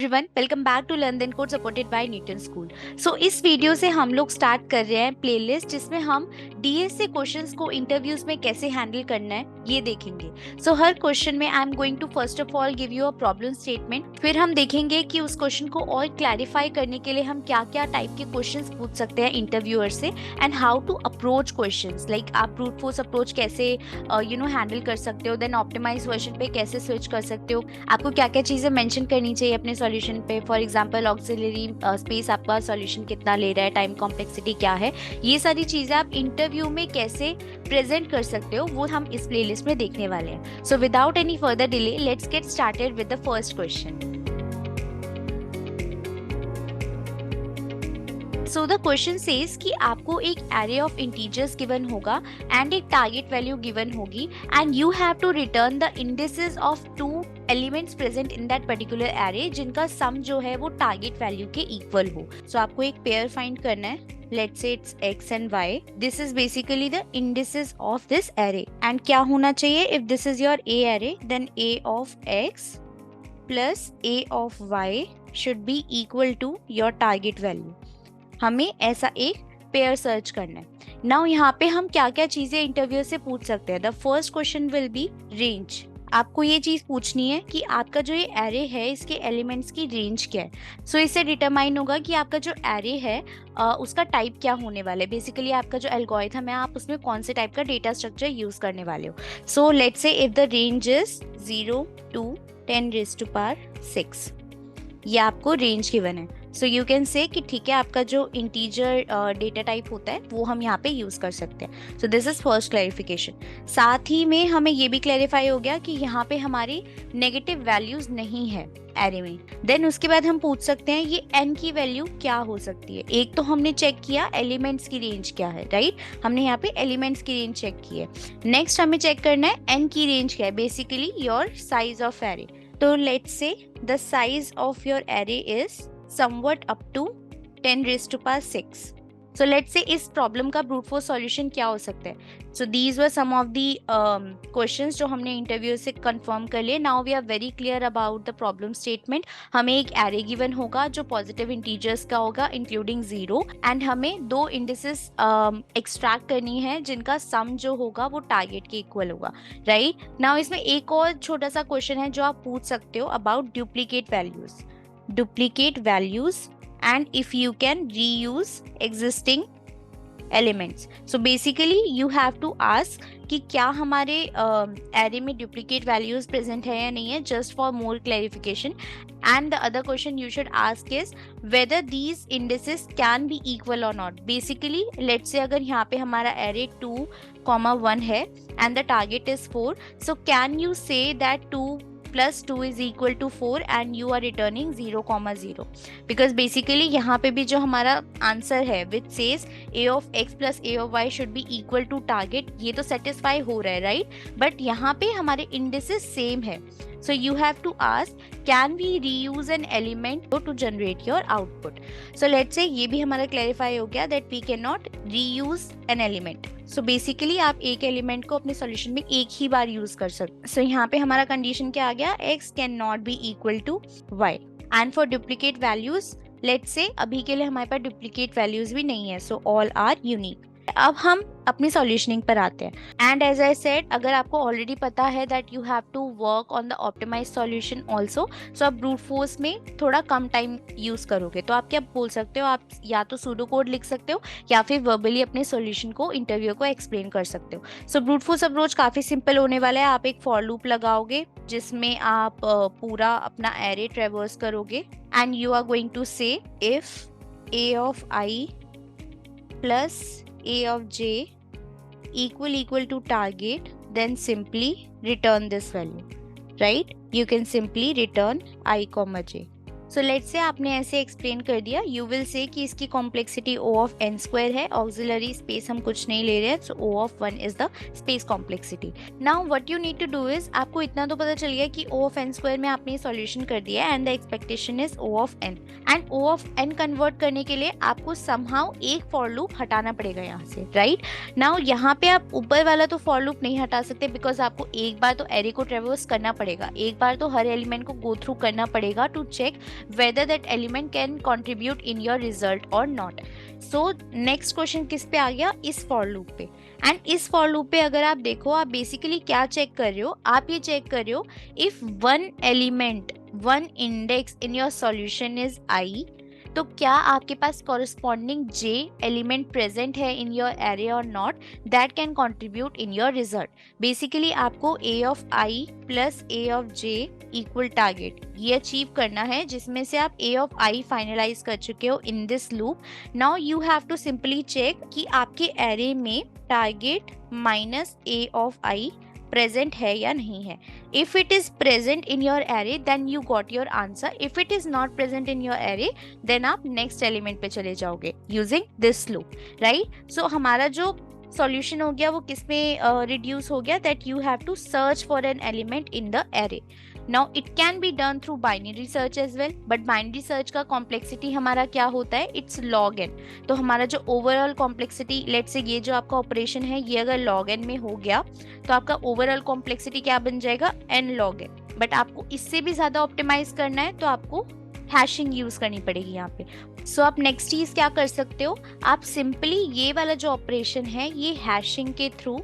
Everyone, welcome back to learn then code supported by Newton School. So इस video से हम लोग start कर रहे हैं प्लेलिस्ट जिसमें हम डीएस से क्वेश्चंस को इंटरव्यूज में कैसे हैंडल करना है ये देखेंगे। सो हर क्वेश्चन में I am going to first of all give you a problem statement, फिर हम देखेंगे कि उस क्वेश्चन को और क्लैरिफाई करने के लिए हम क्या क्या टाइप के क्वेश्चंस पूछ सकते हैं इंटरव्यूअर से and how to approach questions, like आप ब्रूट फोर्स अप्रोच कैसे हैंडल कर सकते हो, देन ऑप्टिमाइज वर्जन पे कैसे स्विच कर सकते हो, आपको क्या क्या चीजें मेंशन करनी चाहिए अपने सॉल्यूशन पे। फॉर एग्जांपल ऑक्सिलरी स्पेस आपका सॉल्यूशन कितना ले रहा है, टाइम कॉम्प्लेक्सिटी क्या है, ये सारी चीजें आप इंटरव्यू में कैसे प्रेजेंट कर सकते हो वो हम इस प्लेलिस्ट में देखने वाले हैं। So without any further delay let's get started with the first question. So the question says कि आपको एक एरे ऑफ इंटीजर्स गिवन होगा एंड एक टारगेट वैल्यू गिवन होगी and you have to return the indices of two elements present in that particular array जिनका sum जो है वो टारगेट वैल्यू के इक्वल हो। सो आपको एक पेयर फाइंड करना है, let's say it's x and y. This is basically the indices of this array and क्या होना चाहिए, if this is your A array then A of x plus A of y should be equal to your target value. हमें ऐसा एक pair search करना है। Now यहाँ पे हम क्या क्या चीजें इंटरव्यू से पूछ सकते हैं। The first question will be range. आपको ये चीज पूछनी है कि आपका जो ये एरे है इसके एलिमेंट्स की रेंज क्या है। सो इससे डिटरमाइन होगा कि आपका जो एरे है उसका टाइप क्या होने वाला है। बेसिकली आपका जो एल्गोरिथम है आप उसमें कौन से टाइप का डेटा स्ट्रक्चर यूज करने वाले हो। So let's say if the range is 0 to 10⁻⁶, ये आपको रेंज गिवन है। सो यू कैन से कि ठीक है आपका जो इंटीजर डेटा टाइप होता है वो हम यहाँ पे यूज कर सकते हैं। So this is first clarification. साथ ही में हमें ये भी क्लैरिफाई हो गया कि यहाँ पे हमारी नेगेटिव वैल्यूज नहीं है एरे में। देन उसके बाद हम पूछ सकते हैं ये n की वैल्यू क्या हो सकती है। एक तो हमने चेक किया एलिमेंट्स की रेंज क्या है, राइट, हमने यहाँ पे एलिमेंट्स की रेंज चेक की है। नेक्स्ट हमें चेक करना है n की रेंज क्या है, basically your size of array. तो let's say the size of your array is somewhat up to 10⁶. So let's say इस प्रॉब्लम का ब्रूट फोर्स सॉल्यूशन क्या हो सकता है। So these were some of the questions जो हमने इंटरव्यू से कंफर्म कर लिए। Now we are very clear about the problem statement. हमें एक एरे गिवन होगा जो पॉजिटिव इंटीजर्स का होगा इंक्लूडिंग 0 एंड हमें दो इंडिसेस एक्सट्रैक्ट करनी है जिनका सम जो होगा वो टारगेट के इक्वल होगा, राइट। नाउ इसमें एक और छोटा सा क्वेश्चन है जो आप पूछ सकते हो about duplicate values and if you can reuse existing elements. So basically you have to ask कि क्या हमारे array में duplicate values present है या नहीं है, just for more clarification. And the other question you should ask is whether these indices can be equal or not. Basically let's say अगर यहाँ पे हमारा array 2,1 है and the target is 4, so can you say that 2 plus 2 is equal to 4 and you are returning 0,0, because basically यहाँ पे भी जो हमारा आंसर है which says a of x plus a of y should be equal to target, ये तो satisfy हो रहा है, राइट, बट यहाँ पे हमारे इंडिसेस सेम है। So you have to ask can we reuse an element to generate your output. So let's say ये भी हमारा clarify हो गया that we cannot reuse an element. So basically आप एक एलिमेंट को अपने सॉल्यूशन में एक ही बार यूज कर सकते। So यहाँ पे हमारा कंडीशन क्या आ गया, x cannot be equal to y. And for duplicate values, let's say अभी के लिए हमारे पास duplicate values भी नहीं है, so all are unique. अब हम अपनी सॉल्यूशनिंग पर आते हैं एंड एज आई सेड अगर आपको ऑलरेडी पता है that you have to work on the optimize solution also, so आप ब्रूट फोर्स में थोड़ा कम टाइम यूज करोगे। तो आप क्या बोल सकते हो, आप या तो सूडो कोड लिख सकते हो या फिर वर्बली अपने सॉल्यूशन को इंटरव्यू को एक्सप्लेन कर सकते हो। सो ब्रूट फोर्स अप्रोच काफी सिंपल होने वाला है। आप एक फॉर लूप लगाओगे जिसमें आप पूरा अपना एरे ट्रेवर्स करोगे and you are going to say if a of I plus a of j equal to target, then simply return this value, right? You can simply return I comma j. So let's say आपने ऐसे explain कर दिया, you will say कि इसकी complexity O of n square है, auxiliary space हम कुछ नहीं ले रहे हैं, so O of 1 is the space complexity. Now what you need to do is, आपको इतना तो पता चल गया कि O of n स्क्वायर में आपने सॉल्यूशन कर दिया and the expectation is O of n and O of n convert करने के लिए आपको समहाउ एक फॉर लूप हटाना पड़ेगा यहाँ से, राइट। नाउ यहाँ पे आप ऊपर वाला तो फॉर लूप नहीं हटा सकते बिकॉज आपको एक बार तो एरे को ट्रेवर्स करना पड़ेगा, एक बार तो हर एलिमेंट को गो थ्रू करना पड़ेगा to check whether that element can contribute in your result or not. So next question किस पे आ गया, इस for loop पे. एंड इस फॉर लूप पे अगर आप देखो, आप बेसिकली क्या चेक कर रहे हो, आप ये चेक कर रहे हो if one element, one index in your solution is I, तो क्या आपके पास कॉरेस्पॉन्डिंग जे एलिमेंट प्रेजेंट है इन योर एरे और not, that can contribute in your result. Basically आपको A of I plus A of J equal target ये achieve करना है, जिसमें से आप ए ऑफ आई फाइनलाइज कर चुके हो in this loop. Now you have to simply check कि आपके एरे में target minus a of I present है या नहीं है. If it is present in your array then you got your answer. If it is not present in your array then आप next element पे चले जाओगे using this loop, right. So हमारा जो सॉल्यूशन हो गया वो किस में रिड्यूस हो गया, that you have to search for an element in the array. Now it can be done through binary search as well, but binary search का कॉम्प्लेक्सिटी हमारा क्या होता है, इट्स log n. तो हमारा जो ओवरऑल कॉम्प्लेक्सिटी, लेट्स से ये जो आपका ऑपरेशन है ये अगर log n में हो गया तो आपका ओवरऑल कॉम्प्लेक्सिटी क्या बन जाएगा, n log n. बट आपको इससे भी ज्यादा ऑप्टिमाइज करना है तो आपको हैशिंग यूज करनी पड़ेगी यहाँ पे. सो आप नेक्स्ट चीज क्या कर सकते हो, आप सिंपली ये वाला जो ऑपरेशन है ये हैशिंग के through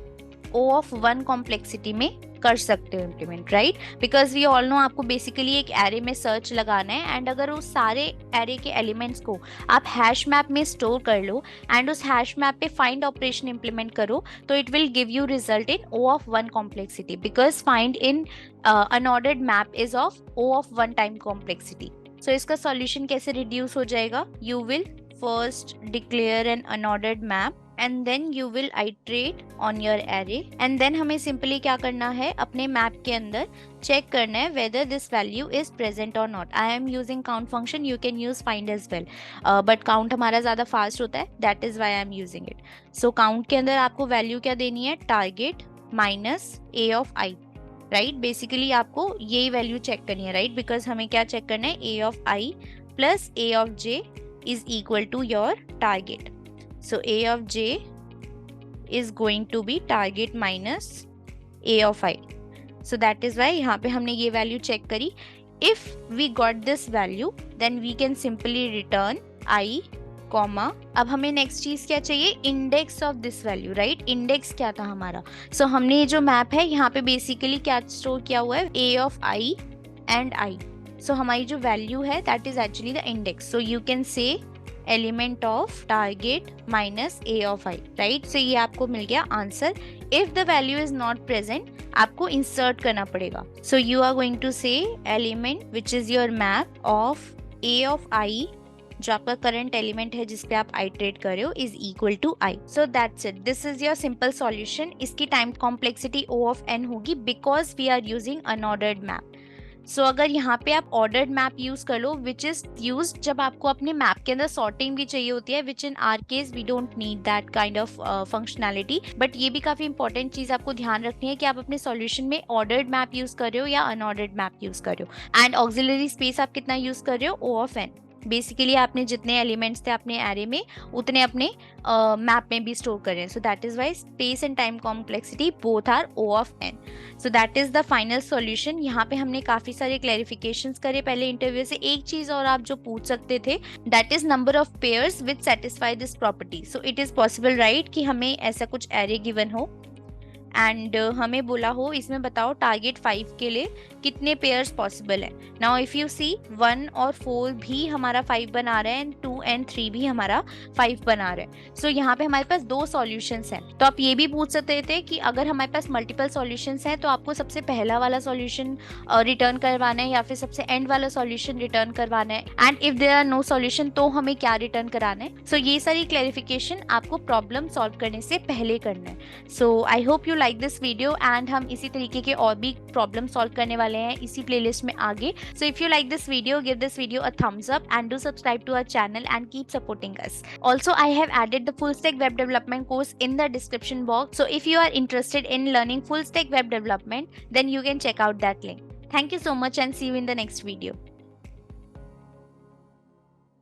O of one complexity में कर सकते हो implement, right. Because we all know आपको बेसिकली एक एरे में सर्च लगाना है, एंड अगर उस सारे एरे के एलिमेंट्स को आप हैश मैप में स्टोर कर लो एंड उस हैश मैप पे फाइंड ऑपरेशन इम्प्लीमेंट करो, तो it will give you result in O of one complexity, because find in unordered map is of O of one time complexity. So इसका solution कैसे reduce हो जाएगा, you will first declare an unordered map and then you will iterate on your array, and then हमें simply क्या करना है, अपने map के अंदर चेक करना है whether this value is present or not. I am using count function, you can use find as well, but count हमारा ज़्यादा fast होता है, that is why I am using it. So count के अंदर आपको value क्या देनी है, target minus a of i, right. Basically आपको यही वैल्यू चेक करनी है, राइट, बिकॉज हमें क्या चेक करना है, a of i plus a of j is equal to your target. So a of j is going to be target minus a of i. So that is why यहाँ पे हमने ये value check करी. If we got this value, then we can simply return i, comma. अब हमें next चीज क्या चाहिए, index of this value, right. Index क्या था हमारा, सो हमने ये जो मैप है यहाँ पे बेसिकली क्या स्टोर किया हुआ है, a of i and i. सो हमारी जो वैल्यू है that is actually the index. So you can say element of target minus a of i, right. So ये आपको मिल गया answer. If the value is not present आपको insert करना पड़ेगा. So you are going to say element which is your map of a of i, जो आपका current element है जिसपे आप आइटरेट कर रहे हो, is equal to i. So that's it, this is your simple solution. इसकी time complexity O of n होगी because we are using unordered map. So अगर यहाँ पे आप ऑर्डर्ड मैप यूज कर लो, विच इज यूज जब आपको अपने मैप के अंदर सॉर्टिंग भी चाहिए होती है, which in our case we don't need that kind of functionality. But ये भी काफी इंपॉर्टेंट चीज आपको ध्यान रखनी है कि आप अपने सॉल्यूशन में ऑर्डर्ड मैप यूज कर रहे हो या अनऑर्डर्ड मैप यूज कर रहे हो. एंड ऑक्सिलरी स्पेस आप कितना यूज कर रहे हो, O of n. बेसिकली आपने जितने एलिमेंट्स थे अपने एरे में उतने अपने मैप में भी स्टोर कर रहे हैं. So that is why space and time complexity both are O of n. So that is the final solution. यहाँ पे हमने काफी सारे क्लैरिफिकेशंस करे पहले इंटरव्यू से. एक चीज और आप जो पूछ सकते थे, that is number of pairs which satisfy this property. So it is possible, right, कि हमें ऐसा कुछ एरे गिवन हो एंड हमें बोला हो इसमें बताओ टारगेट 5 के लिए कितने पेयर्स पॉसिबल है. नाउ इफ यू सी 1 और 4 भी हमारा 5 बना रहे हैं एंड 2 एंड 3 भी हमारा 5 बना रहे हैं. सो यहाँ पे हमारे पास 2 सॉल्यूशंस हैं. तो आप ये भी पूछ सकते थे कि अगर हमारे पास मल्टीपल सॉल्यूशंस हैं तो आपको सबसे पहला वाला सॉल्यूशन रिटर्न करवाना है या फिर सबसे एंड वाला सॉल्यूशन रिटर्न करवाना है, and if there are no solution तो हमें क्या रिटर्न कराना है. सो ये सारी क्लैरिफिकेशन आपको प्रॉब्लम सॉल्व करने से पहले करना है. So I hope you like this video, and हम इसी तरीके के और भी प्रॉब्लम सॉल्व करने वाले हैं इसी प्लेलिस्ट में आगे. So if you like this video, give this video a thumbs up and do subscribe to our channel and keep supporting us. Also, I have added the full stack web development course in the description box. So if you are interested in learning full stack web development, then you can check out that link. Thank you so much and see you in the next video.